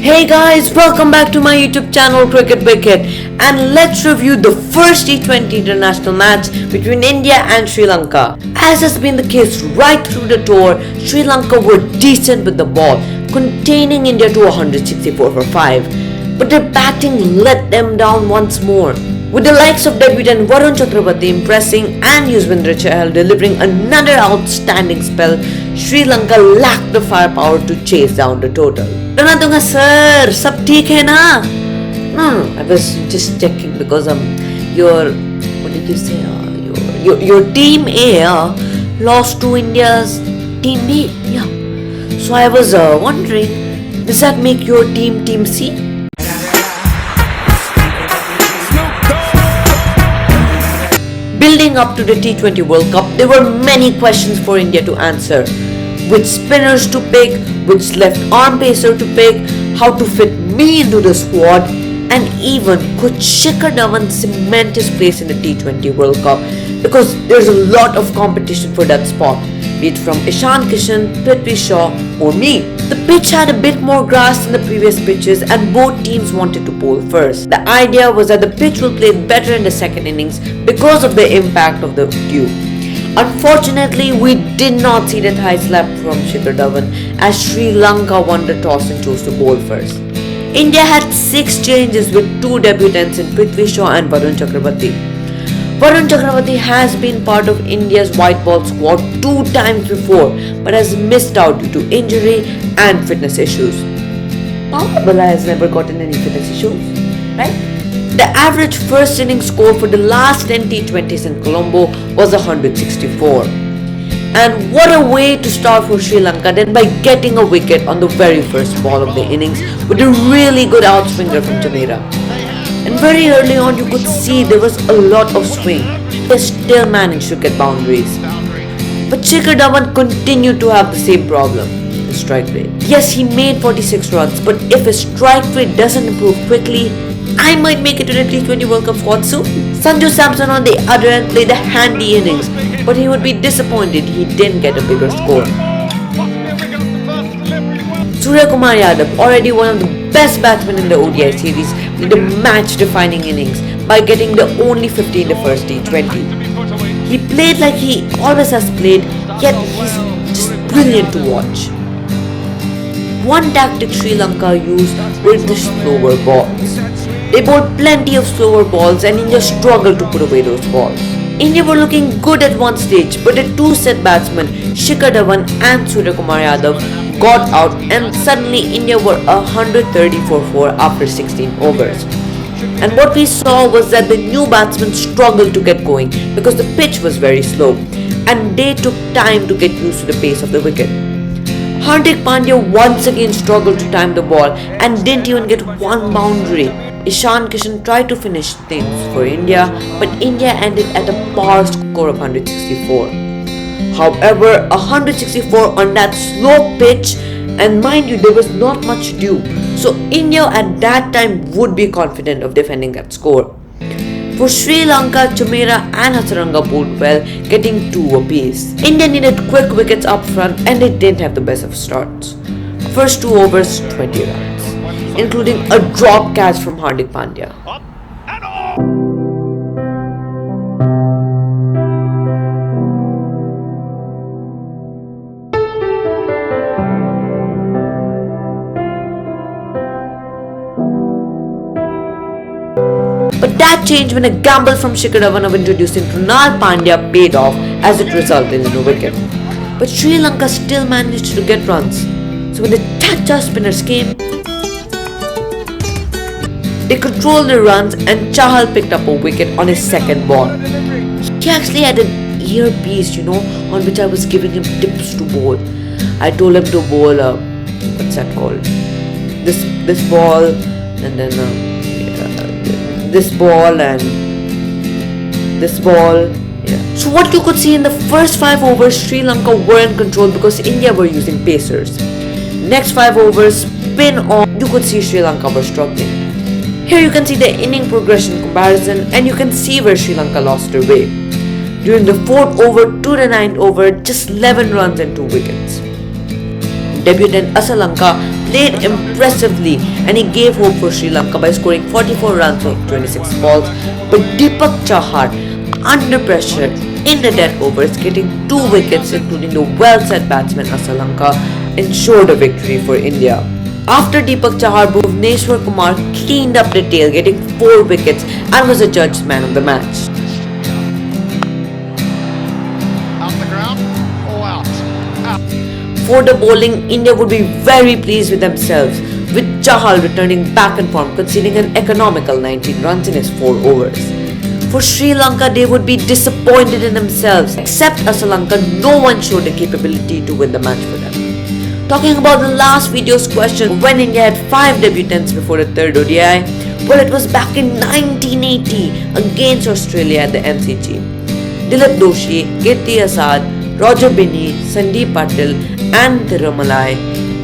Hey guys, welcome back to my YouTube channel Cricket Wicket, and let's review the first T20 international match between India and Sri Lanka. As has been the case right through the tour, Sri Lanka were decent with the ball, containing India to 164 for 5. But their batting let them down once more. With the likes of debutant Varun Chakravarti impressing and Yuzvendra Chahal delivering another outstanding spell, Sri Lanka lacked the firepower to chase down the total. Dunga sir, sab theek hai na? No, I was just checking because your what did you say? Your team A lost to India's team B. Yeah. So I was wondering, does that make your team C? Building up to the T20 World Cup, there were many questions for India to answer. Which spinners to pick, which left arm pacer to pick, how to fit me into the squad, and even could Shikhar Dhawan cement his place in the T20 World Cup, because there's a lot of competition for that spot, be it from Ishan Kishan, Prithvi Shaw or me. The pitch had a bit more grass than the previous pitches and both teams wanted to bowl first. The idea was that the pitch will play better in the second innings because of the impact of the dew. Unfortunately, we did not see that high slap from Shikhar Dhawan as Sri Lanka won the toss and chose to bowl first. India had 6 changes with 2 debutants in Prithvi Shaw and Varun Chakravarti. Varun Chakravarti has been part of India's white ball squad 2 times before but has missed out due to injury and fitness issues. Paula Bala has never gotten any fitness issues, right? The average first inning score for the last 10 T20s in Colombo was 164. And what a way to start for Sri Lanka than by getting a wicket on the very first ball of the innings with a really good outswinger from Jumeirah. And very early on you could see there was a lot of swing. They still managed to get boundaries. But Shikhar Dhawan continued to have the same problem, his strike rate. Yes, he made 46 runs, but if his strike rate doesn't improve quickly, I might make it to the T20 World Cup squad soon. Sanju Samson on the other end played a handy innings, but he would be disappointed he didn't get a bigger score. Suryakumar Yadav, already one of the best batsmen in the ODI series, did a match-defining innings by getting the only 50 in the first T20. He played like he always has played, yet he's just brilliant to watch. One tactic Sri Lanka used were the slower balls. They bowled plenty of slower balls and India struggled to put away those balls. India were looking good at one stage, but the 2 set batsmen Shikhar Dhawan and Suryakumar Yadav got out and suddenly India were 130 for 4 after 16 overs. And what we saw was that the new batsmen struggled to get going because the pitch was very slow and they took time to get used to the pace of the wicket. Hardik Pandya once again struggled to time the ball and didn't even get one boundary. Ishan Kishan tried to finish things for India, but India ended at a par score of 164. However, 164 on that slow pitch, and mind you, there was not much dew, so India at that time would be confident of defending that score. For Sri Lanka, Jumeirah and Hasaranga bowled well, getting 2 apiece. India needed quick wickets up front and they didn't have the best of starts. First 2 overs, 20 runs, including a drop catch from Hardik Pandya. But that changed when a gamble from Shikhar Dhawan of introducing Krunal Pandya paid off as it resulted in a wicket. But Sri Lanka still managed to get runs. So when the Chacha spinners came, they controlled the runs and Chahal picked up a wicket on his second ball. He actually had an earpiece, on which I was giving him tips to bowl. I told him to bowl, what's that called? This ball, and then this ball and this ball. Yeah. So what you could see in the first 5 overs, Sri Lanka were in control because India were using pacers. Next 5 overs, spin on, you could see Sri Lanka were struggling. Here you can see the inning progression comparison and you can see where Sri Lanka lost their way. During the 4th over to the 9th over, just 11 runs and 2 wickets. debutant Asalanka played impressively and he gave hope for Sri Lanka by scoring 44 runs on 26 balls. But Deepak Chahar, under pressure in the dead overs, getting 2 wickets including the well-set batsman Asalanka, ensured a victory for India. After Deepak Chahar, Bhuvneshwar Kumar cleaned up the tail, getting 4 wickets and was adjudged man of the match. For the bowling, India would be very pleased with themselves, with Chahal returning back in form, conceding an economical 19 runs in his 4 overs. For Sri Lanka, they would be disappointed in themselves. Except Asalanka, no one showed the capability to win the match for them. Talking about the last video's question, when India had 5 debutants before the third ODI, well, it was back in 1980 against Australia at the MCG. Dilip Doshi, Kirti Asad, Roger Binney, Sandeep Patil and Thirumalai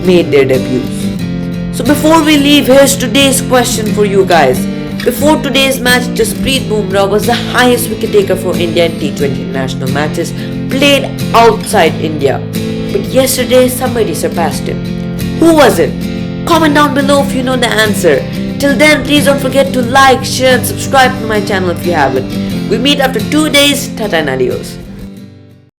made their debuts. So before we leave, here's today's question for you guys. Before today's match, Jasprit Bumrah was the highest wicket taker for India in T20 international matches played outside India. But yesterday, somebody surpassed him. Who was it? Comment down below if you know the answer. Till then, please don't forget to like, share and subscribe to my channel if you haven't. We meet after 2 days. Tata and adios.